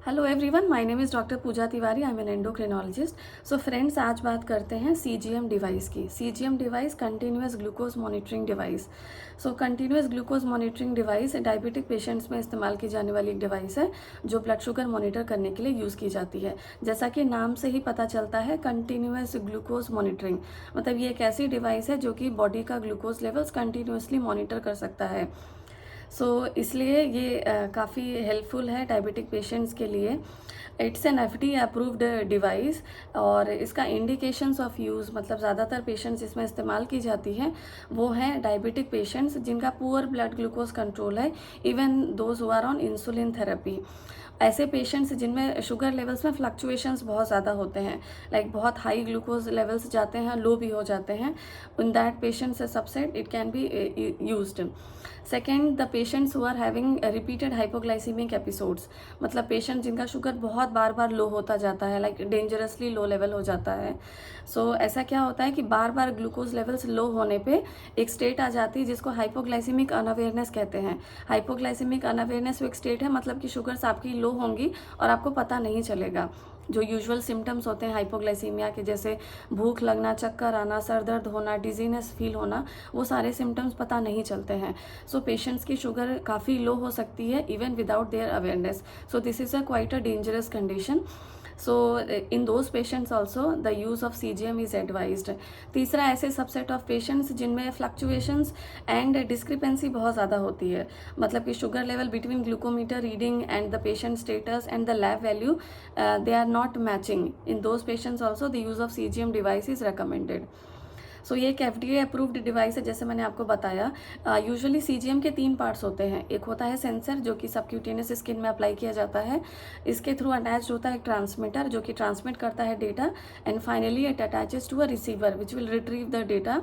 Hello everyone, my name is doctor Pooja Tiwari. I am an endocrinologist. So friends, आज बात करते हैं सीजीएम डिवाइस की। CGM device continuous glucose monitoring device. So continuous glucose monitoring device diabetic patients में इस्तेमाल की जाने वाली एक डिवाइस है जो ब्लड शुगर मॉनिटर करने के लिए यूज़ की जाती है। जैसा कि नाम से ही पता चलता है, कंटिन्यूस ग्लूकोज मॉनिटरिंग मतलब ये एक ऐसी डिवाइस है जो कि बॉडी का ग्लूकोज लेवल्स कंटिन्यूसली मॉनिटर कर सकता है। इसलिए ये काफ़ी हेल्पफुल है डायबिटिक पेशेंट्स के लिए। It's an FD approved device और इसका इंडिकेशंस ऑफ यूज़ मतलब ज़्यादातर पेशेंट्स इसमें इस्तेमाल की जाती है वो हैं डायबिटिक पेशेंट्स जिनका पुअर ब्लड ग्लूकोज कंट्रोल है, even those who are on insulin therapy. ऐसे पेशेंट्स जिनमें शुगर लेवल्स में फ्लक्चुएशंस बहुत ज़्यादा होते हैं, लाइक बहुत हाई ग्लूकोज लेवल्स जाते हैं, लो भी हो जाते हैं, in that patients subset it can be used. Second, the patients who are having repeated hypoglycemic episodes मतलब पेशेंट जिनका शुगर बहुत बार बार लो होता जाता है, लाइक डेंजरसली लो लेवल हो जाता है। ऐसा क्या होता है कि बार बार ग्लूकोज लेवल्स लो होने पे एक स्टेट आ जाती है जिसको हाइपोग्लाइसीमिक अनअवेयरनेस कहते हैं। हाइपोग्लाइसीमिक अनअवेयरनेस वो एक स्टेट है मतलब कि शुगर्स आपकी लो होंगी और आपको पता नहीं चलेगा। जो यूजुअल सिम्टम्स होते हैं हाइपोग्लाइसीमिया के, जैसे भूख लगना, चक्कर आना, सर दर्द होना, डिजीनेस फील होना, वो सारे सिम्टम्स पता नहीं चलते हैं। पेशेंट्स की शुगर काफ़ी लो हो सकती है even without their awareness. This is a quite a dangerous condition. In those patients also the use of CGM is advised. तीसरा, ऐसे सबसेट ऑफ पेशेंट्स जिनमें फ्लक्चुएशंस एंड डिस्क्रिपेंसी बहुत ज़्यादा होती है, मतलब कि sugar level between glucometer reading and the patient status and the lab value they are not matching. In those patients also the use of CGM device is recommended. ये एक FDA approved device है, जैसे मैंने आपको बताया। Usually CGM के 3 parts होते हैं। एक होता है सेंसर जो कि सबक्यूटेनियस स्किन में अप्लाई किया जाता है, इसके थ्रू अटैच्ड होता है एक ट्रांसमीटर जो कि ट्रांसमिट करता है data, and finally it attaches to a receiver which will retrieve the data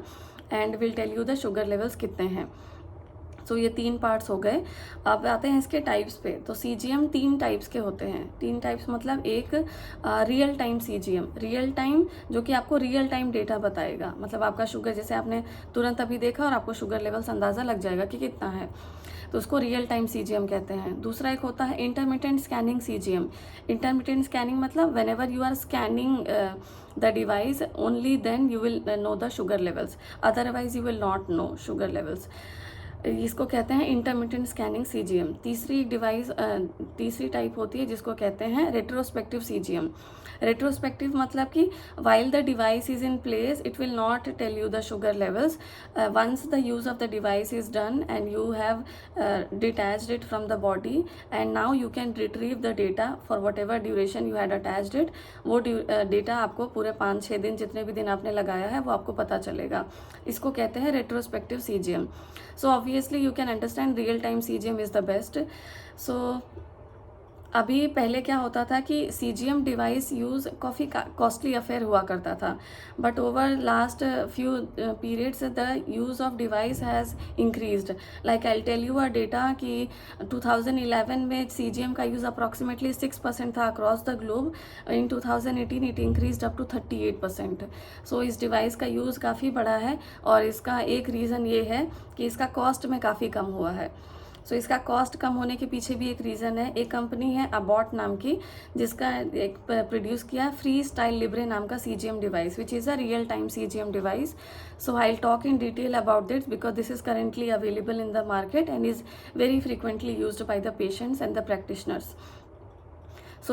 and will tell you the sugar levels कितने हैं। ये 3 पार्ट्स हो गए। अब आते हैं इसके टाइप्स पे। CGM 3 टाइप्स के होते हैं। 3 टाइप्स मतलब एक real time CGM, real time जो कि आपको रियल टाइम डेटा बताएगा, मतलब आपका शुगर जैसे आपने तुरंत अभी देखा और आपको शुगर लेवल्स अंदाज़ा लग जाएगा कि कितना है, तो उसको रियल टाइम CGM कहते हैं। दूसरा एक होता है intermittent scanning CGM। Intermittent scanning मतलब when ever you are scanning the device only then you will know the sugar levels, otherwise you will not know sugar levels. इसको कहते हैं इंटरमिटेंट स्कैनिंग CGM। तीसरी टाइप होती है जिसको कहते हैं रेट्रोस्पेक्टिव CGM। रेट्रोस्पेक्टिव मतलब कि while the device is in place it will not tell you the sugar levels. Once the use of the device is done and you have detached it from the body and now you can retrieve the data for whatever duration you had attached it, वो data आपको पूरे 5-6 दिन जितने भी दिन आपने लगाया है वो आपको पता चलेगा। इसको कहते हैं retrospective CGM। Obviously you can understand real time CGM is the best. अभी पहले क्या होता था कि CGM डिवाइस यूज़ काफ़ी कॉस्टली अफेयर हुआ करता था, but over last few periods the use of device has increased. Like I tell you a data कि 2011 में CGM का यूज़ अप्रॉक्सीमेटली 6% था across the globe. In 2018 it increased up to 38%। इस डिवाइस का यूज़ काफ़ी बढ़ा है और इसका एक रीज़न ये है कि इसका कॉस्ट में काफ़ी कम हुआ है। इसका कॉस्ट कम होने के पीछे भी एक रीज़न है। एक कंपनी है अबॉट नाम की जिसका एक प्रोड्यूस किया फ्री स्टाइल लिब्रे नाम का CGM device which is a real time CGM device. I will talk in detail about this because this is currently available in the market and is very frequently used by the patients and the practitioners.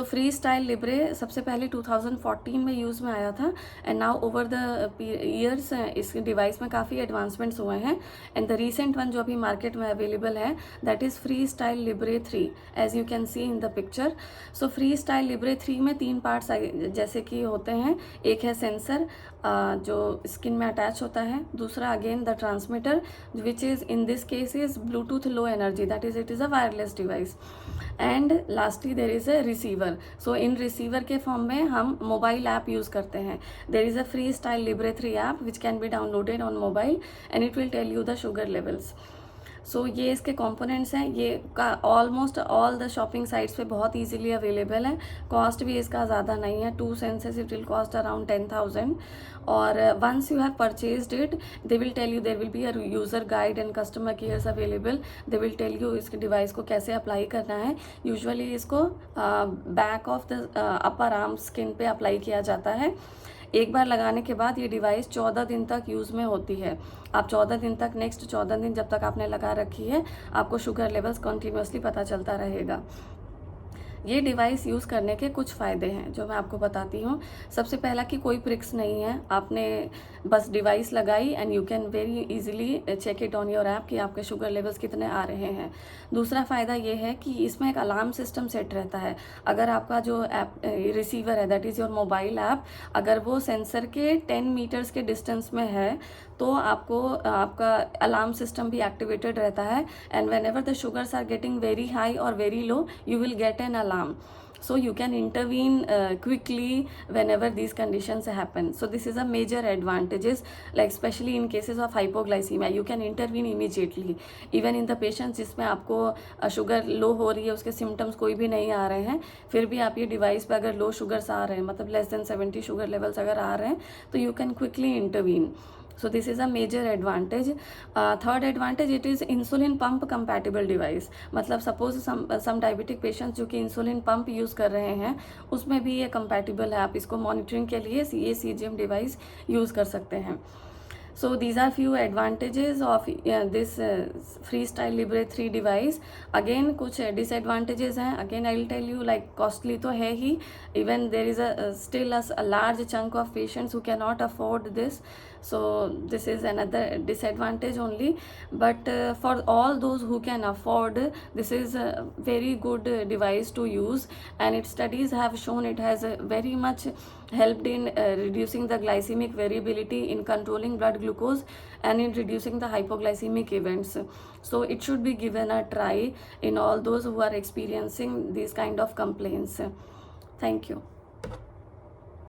Free style Libre सबसे पहले 2014 में use में आया था and now over the years इस device में काफ़ी advancements हुए हैं एंड द रीसेंट वन जो अभी मार्केट में अवेलेबल है that is free style Libre 3 as you can see in the picture. Free style Libre 3 में 3 पार्ट्स जैसे कि होते हैं। एक है सेंसर जो स्किन में अटैच होता है, दूसरा again the transmitter which is in this case is Bluetooth low energy, that is it is a wireless device, and lastly there is a receiver. इन रिसीवर के फॉर्म में हम मोबाइल ऐप यूज़ करते हैं। There is a free style Libre 3 app which can be downloaded on mobile and it will tell you the sugar levels. So ये इसके components हैं, ये का almost all the shopping sites पे बहुत easily available है। कॉस्ट भी इसका ज़्यादा नहीं है, 2 sensors it will cost around 10,000। और once you have purchased it, they will tell you, there will be a user guide and customer cares available. They will tell you इसके device को कैसे अप्लाई करना है। यूजुअली इसको back of the upper arm skin पे apply किया जाता है। एक बार लगाने के बाद ये डिवाइस 14 दिन तक यूज़ में होती है। आप 14 दिन तक, नेक्स्ट 14 दिन जब तक आपने लगा रखी है, आपको शुगर लेवल्स कंटिन्यूसली पता चलता रहेगा। ये डिवाइस यूज़ करने के कुछ फ़ायदे हैं जो मैं आपको बताती हूँ। सबसे पहला कि कोई प्रिक्स नहीं है, आपने बस डिवाइस लगाई and you can very easily check it on your app कि आपके शुगर लेवल्स कितने आ रहे हैं। दूसरा फ़ायदा ये है कि इसमें एक अलार्म सिस्टम सेट रहता है। अगर आपका जो ऐप रिसीवर है, that is your mobile app, अगर वो सेंसर के 10 मीटर्स के डिस्टेंस में है तो आपको आपका अलार्म सिस्टम भी एक्टिवेटेड रहता है। And when ever the sugars are getting very high और very low, you will get an alarm, so you can intervene quickly whenever these conditions happen. So this is a major advantages, like especially in cases of hypoglycemia you can intervene immediately, even in the patients जिसमें आपको sugar लो हो रही है, उसके symptoms कोई भी नहीं आ रहे हैं, फिर भी आप ये डिवाइस पे अगर लो शुगर्स आ रहे हैं, मतलब लेस देन 70 शुगर लेवल्स अगर आ रहे हैं, तो you can quickly intervene. So this is a major advantage. Third advantage, it is insulin pump compatible device. मतलब suppose some diabetic patients जो कि इंसुलिन पंप यूज़ कर रहे हैं, उसमें भी ये compatible है, आप इसको मॉनिटरिंग के लिए ये CGM डिवाइस यूज़ कर सकते हैं. So these are few advantages of this Freestyle Libre 3 device. Again कुछ disadvantages हैं. Again I will tell you, like costly तो है ही. Even there is still a large chunk of patients who cannot afford this. So this is another disadvantage only. But for all those who can afford, this is a very good device to use. And its studies have shown it has very much helped in reducing the glycemic variability, in controlling blood glucose, and in reducing the hypoglycemic events. So it should be given a try in all those who are experiencing these kind of complaints. Thank you.